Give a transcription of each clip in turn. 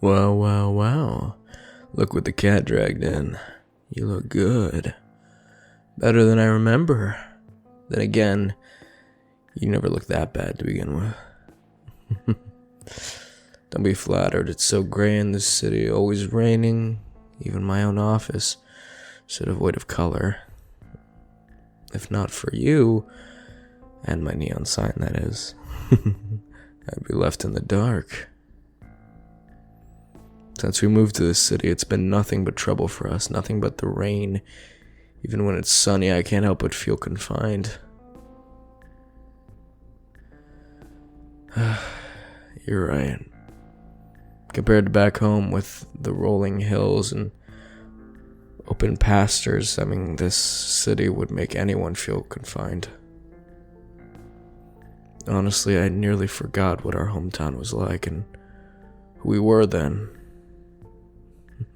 Wow, wow, wow. Look what the cat dragged in. You look good. Better than I remember. Then again, you never looked that bad to begin with. Don't be flattered, it's so gray in this city, always raining. Even my own office so devoid of color. If not for you, and my neon sign that is, I'd be left in the dark. Since we moved to this city, it's been nothing but trouble for us, nothing but the rain. Even when it's sunny, I can't help but feel confined. You're right. Compared to back home with the rolling hills and open pastures, I mean, this city would make anyone feel confined. Honestly, I nearly forgot what our hometown was like and who we were then.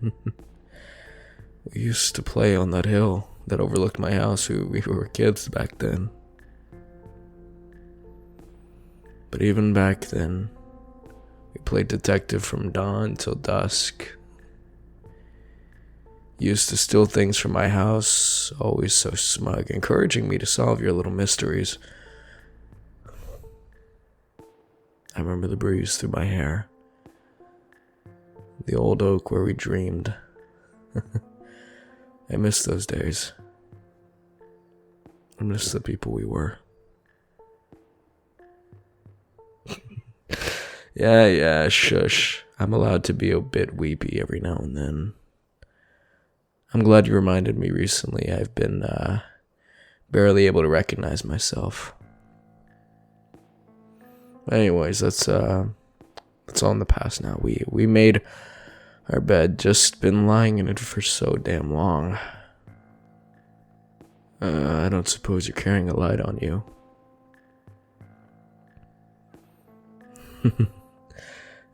We used to play on that hill that overlooked my house when we were kids back then. But even back then, we played detective from dawn till dusk. Used to steal things from my house, always so smug, encouraging me to solve your little mysteries. I remember the breeze through my hair. The old oak where we dreamed. I miss those days. I miss the people we were. Yeah, shush. I'm allowed to be a bit weepy every now and then. I'm glad you reminded me recently. I've been barely able to recognize myself. Anyways, that's all in the past now. We made our bed, just been lying in it for so damn long. I don't suppose you're carrying a light on you.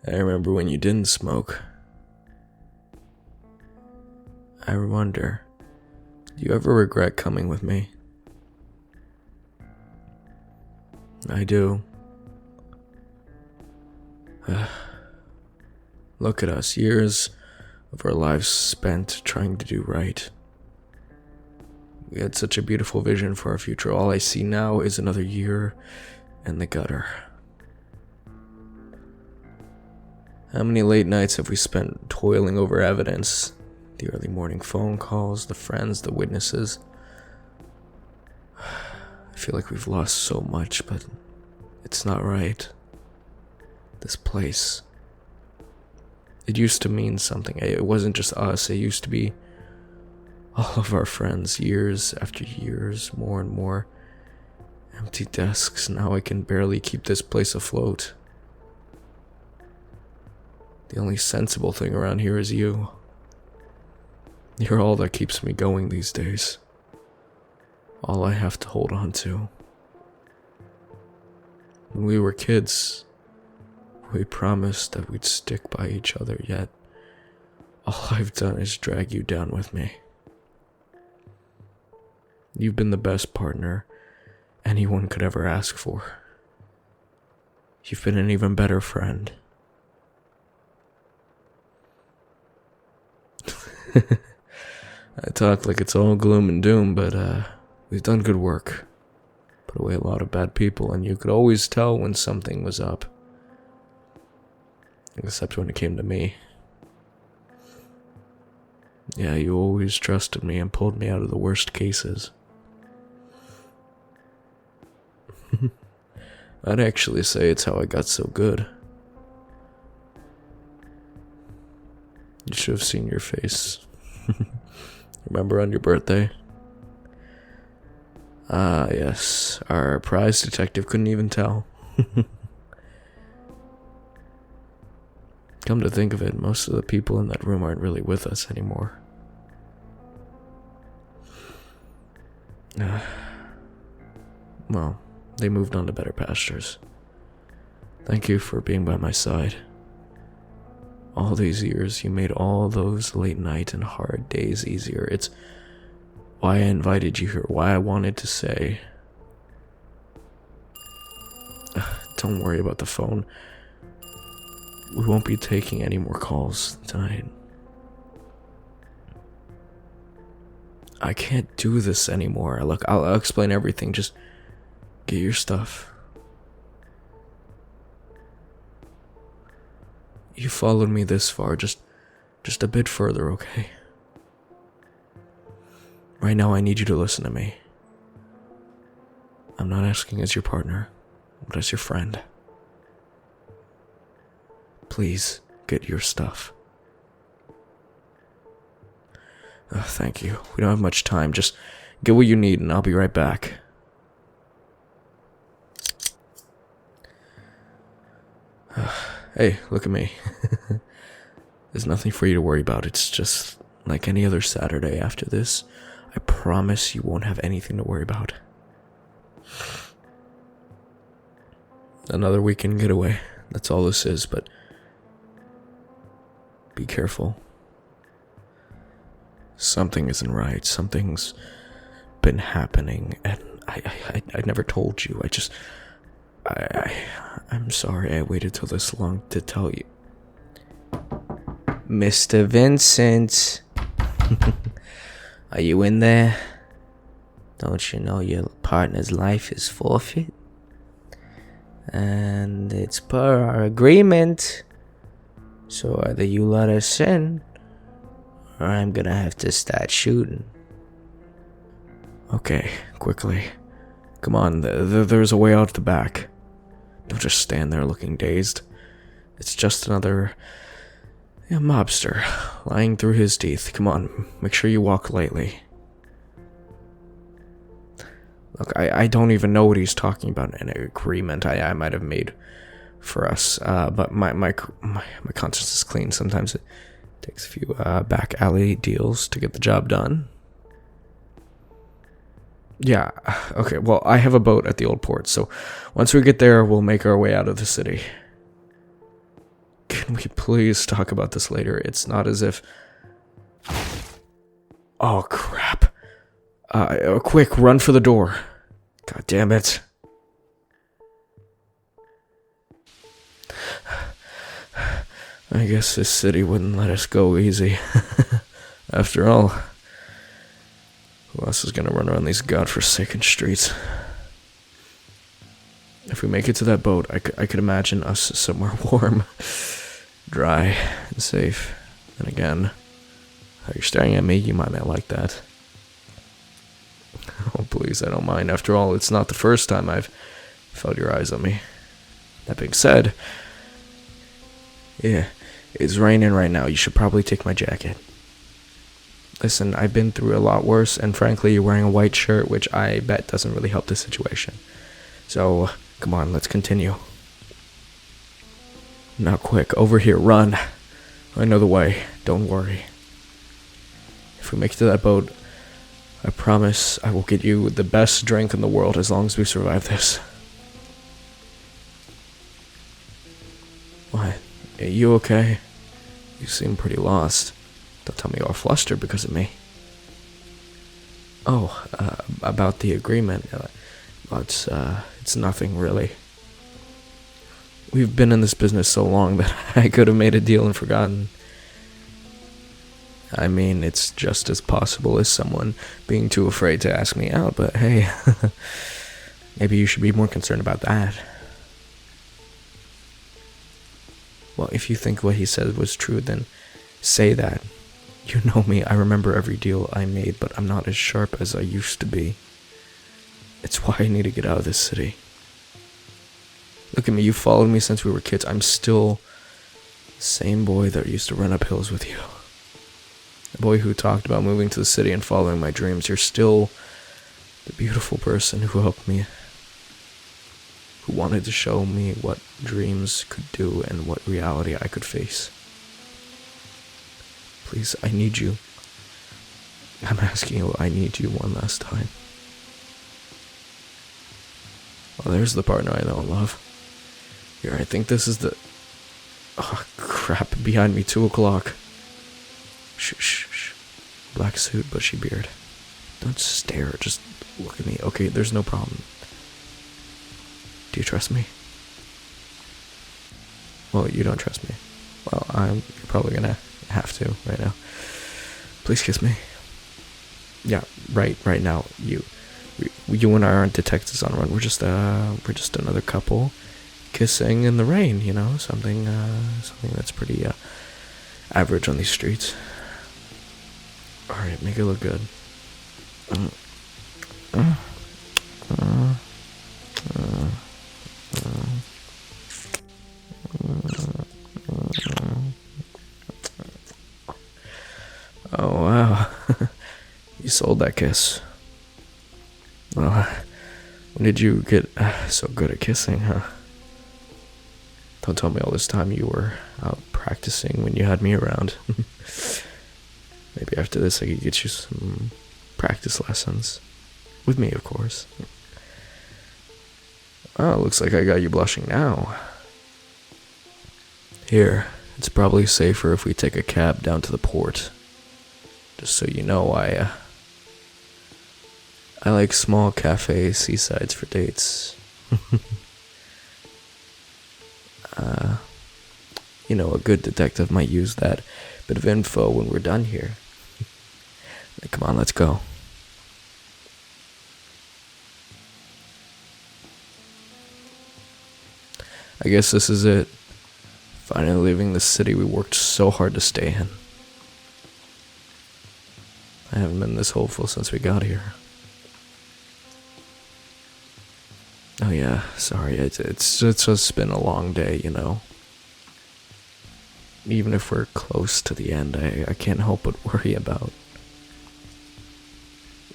I remember when you didn't smoke. I wonder, do you ever regret coming with me? I do. Look at us, years of our lives spent trying to do right. We had such a beautiful vision for our future. All I see now is another year in the gutter. How many late nights have we spent toiling over evidence? The early morning phone calls, the friends, the witnesses. I feel like we've lost so much, but it's not right. This place. It used to mean something. It wasn't just us. It used to be all of our friends, years after years, more and more. Empty desks. Now I can barely keep this place afloat. The only sensible thing around here is you. You're all that keeps me going these days. All I have to hold on to. When we were kids, we promised that we'd stick by each other, yet all I've done is drag you down with me. You've been the best partner anyone could ever ask for. You've been an even better friend. I talk like it's all gloom and doom, but we've done good work. Put away a lot of bad people, and you could always tell when something was up. Except when it came to me. Yeah, you always trusted me and pulled me out of the worst cases. I'd actually say it's how I got so good. You should have seen your face. Remember on your birthday? Ah, yes. Our prize detective couldn't even tell. Come to think of it, most of the people in that room aren't really with us anymore. Well, they moved on to better pastures. Thank you for being by my side. All these years, you made all those late night and hard days easier. It's why I invited you here, why I wanted to say. Don't worry about the phone. we won't be taking any more calls tonight. I can't do this anymore. Look, I'll explain everything. Just get your stuff. You followed me this far. Just a bit further, okay? Right now, I need you to listen to me. I'm not asking as your partner, but as your friend. Please, get your stuff. Thank you. We don't have much time. Just get what you need and I'll be right back. Hey, look at me. There's nothing for you to worry about. It's just like any other Saturday after this. I promise you won't have anything to worry about. Another weekend getaway. That's all this is, but be careful. Something isn't right. Something's been happening, and I never told you. I'm sorry I waited till this long to tell you. Mr. Vincent, are you in there? Don't you know your partner's life is forfeit? And it's per our agreement. So either you let us in, or I'm gonna have to start shooting. Okay, quickly. Come on, there's a way out the back. Don't just stand there looking dazed. It's just another mobster lying through his teeth. Come on, make sure you walk lightly. Look, I don't even know what he's talking about. An agreement I might have made for us, but my conscience is clean. Sometimes it takes a few back alley deals to get the job done. Yeah, okay, well, I have a boat at the old port, so once we get there, we'll make our way out of the city. Can we please talk about this later? It's not as if... Oh, crap. Quick, run for the door. God damn it. I guess this city wouldn't let us go easy. After all, who else is gonna run around these godforsaken streets? If we make it to that boat, I could imagine us somewhere warm, dry, and safe. And again, how you're staring at me, you might not like that. Oh, please, I don't mind. After all, it's not the first time I've felt your eyes on me. That being said, yeah, it's raining right now. You should probably take my jacket. Listen, I've been through a lot worse, and frankly, you're wearing a white shirt, which I bet doesn't really help the situation. So, come on, let's continue. Now quick, over here, run. I know the way, don't worry. If we make it to that boat, I promise I will get you the best drink in the world as long as we survive this. What? Are you okay? You seem pretty lost. Don't tell me you're flustered because of me. Oh, about the agreement. It's nothing really. We've been in this business so long that I could have made a deal and forgotten. I mean, it's just as possible as someone being too afraid to ask me out, but hey, maybe you should be more concerned about that. Well, if you think what he said was true, then say that. You know me, I remember every deal I made, but I'm not as sharp as I used to be. It's why I need to get out of this city. Look at me, you followed me since we were kids. I'm still the same boy that used to run up hills with you. The boy who talked about moving to the city and following my dreams. You're still the beautiful person who helped me, who wanted to show me what dreams could do and what reality I could face. Please, I need you. I'm asking you, I need you one last time. Well, there's the partner I know and love. Here, I think this is the... Oh, crap, behind me, 2 o'clock. Shh. Black suit, bushy beard. Don't stare, just look at me. Okay, there's no problem. Do you trust me? Well, you don't trust me. Well, I'm probably gonna have to right now. Please kiss me. Yeah, right now. You and I aren't detectives on run. We're just another couple kissing in the rain. Something that's pretty average on these streets. All right, make it look good. Oh wow, you sold that kiss. Well, when did you get so good at kissing, huh? Don't tell me all this time you were out practicing when you had me around. Maybe after this I could get you some practice lessons. With me, of course. Oh, looks like I got you blushing now. Here, it's probably safer if we take a cab down to the port. Just so you know, I like small cafes, seasides for dates. A good detective might use that bit of info when we're done here. Come on, let's go. I guess this is it. Finally leaving the city we worked so hard to stay in. I haven't been this hopeful since we got here. Oh yeah, sorry, it's just been a long day, Even if we're close to the end, I can't help but worry about...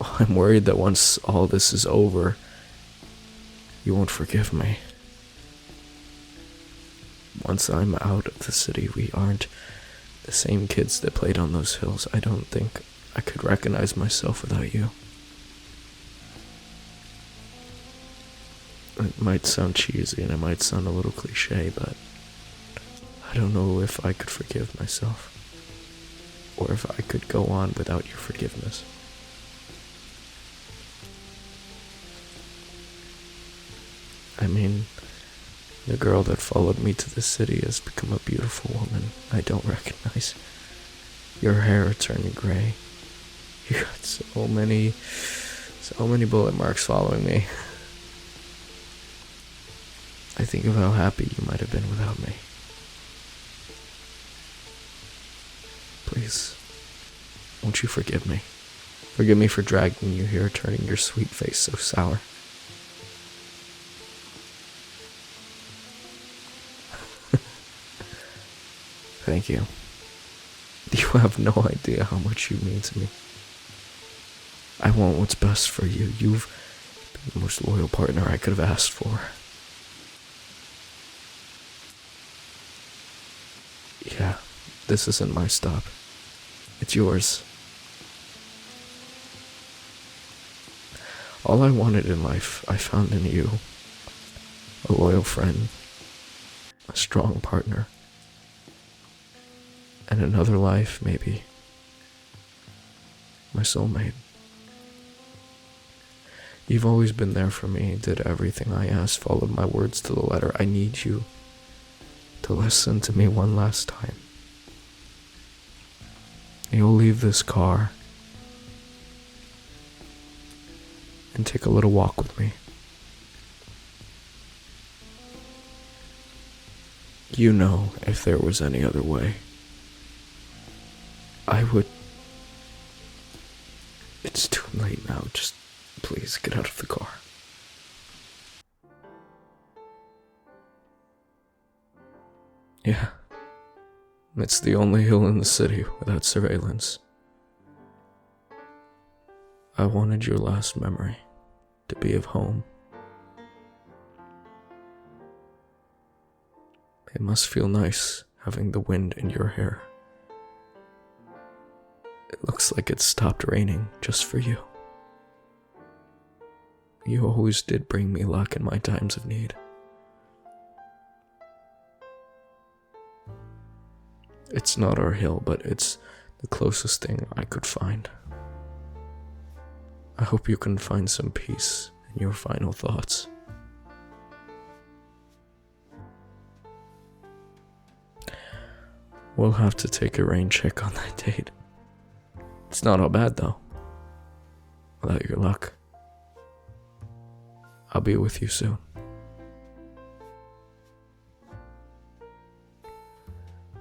I'm worried that once all this is over, you won't forgive me. Once I'm out of the city, we aren't the same kids that played on those hills. I don't think I could recognize myself without you. It might sound cheesy and it might sound a little cliche, but I don't know if I could forgive myself, or if I could go on without your forgiveness. I mean, the girl that followed me to the city has become a beautiful woman I don't recognize. Your hair turning gray. You got so many bullet marks following me. I think of how happy you might have been without me. Please, won't you forgive me? Forgive me for dragging you here, turning your sweet face so sour. Thank you. You have no idea how much you mean to me. I want what's best for you. You've been the most loyal partner I could have asked for. Yeah, this isn't my stop. It's yours. All I wanted in life, I found in you. A loyal friend. A strong partner. And another life, maybe. My soulmate. You've always been there for me, did everything I asked, followed my words to the letter. I need you to listen to me one last time. You'll leave this car and take a little walk with me. You know, if there was any other way, I would... It's too late now, just please get out of the car. Yeah. It's the only hill in the city without surveillance. I wanted your last memory to be of home. It must feel nice having the wind in your hair. It looks like it stopped raining just for you. You always did bring me luck in my times of need. It's not our hill, but it's the closest thing I could find. I hope you can find some peace in your final thoughts. We'll have to take a rain check on that date. It's not all bad though. Without your luck, I'll be with you soon.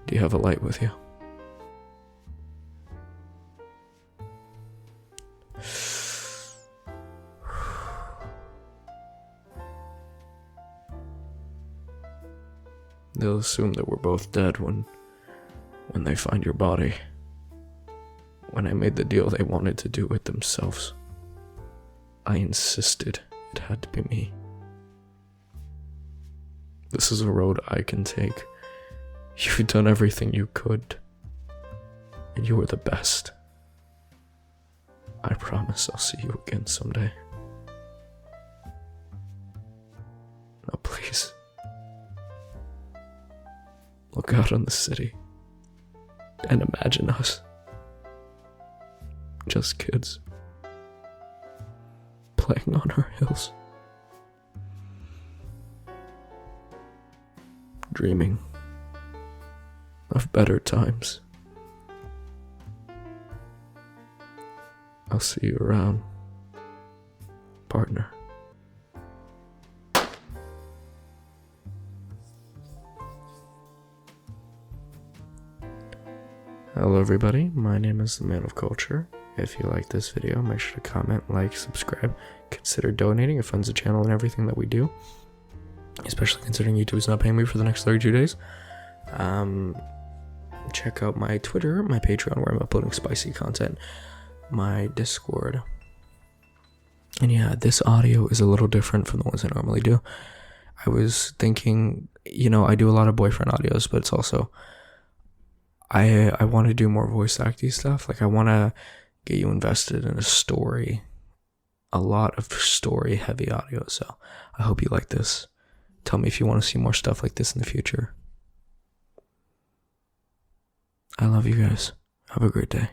Do you have a light with you? They'll assume that we're both dead when they find your body. When I made the deal, they wanted to do it themselves. I insisted it had to be me. This is a road I can take. You've done everything you could, and you were the best. I promise I'll see you again someday. Now please, look out on the city and imagine us. Just kids playing on our hills, dreaming of better times. I'll see you around, partner. Hello everybody, my name is the Man of Culture. If you like this video, make sure to comment, like, subscribe, consider donating. It funds the channel and everything that we do, especially considering YouTube's not paying me for the next 32 days. Check out my Twitter, my Patreon, where I'm uploading spicy content, my Discord. And yeah, this audio is a little different from the ones I normally do. I was thinking, I do a lot of boyfriend audios, but it's also, I want to do more voice acting stuff. Like, I want to get you invested in a story, a lot of story heavy audio. So I hope you like this. Tell me if you want to see more stuff like this in the future. I love you guys. Have a great day.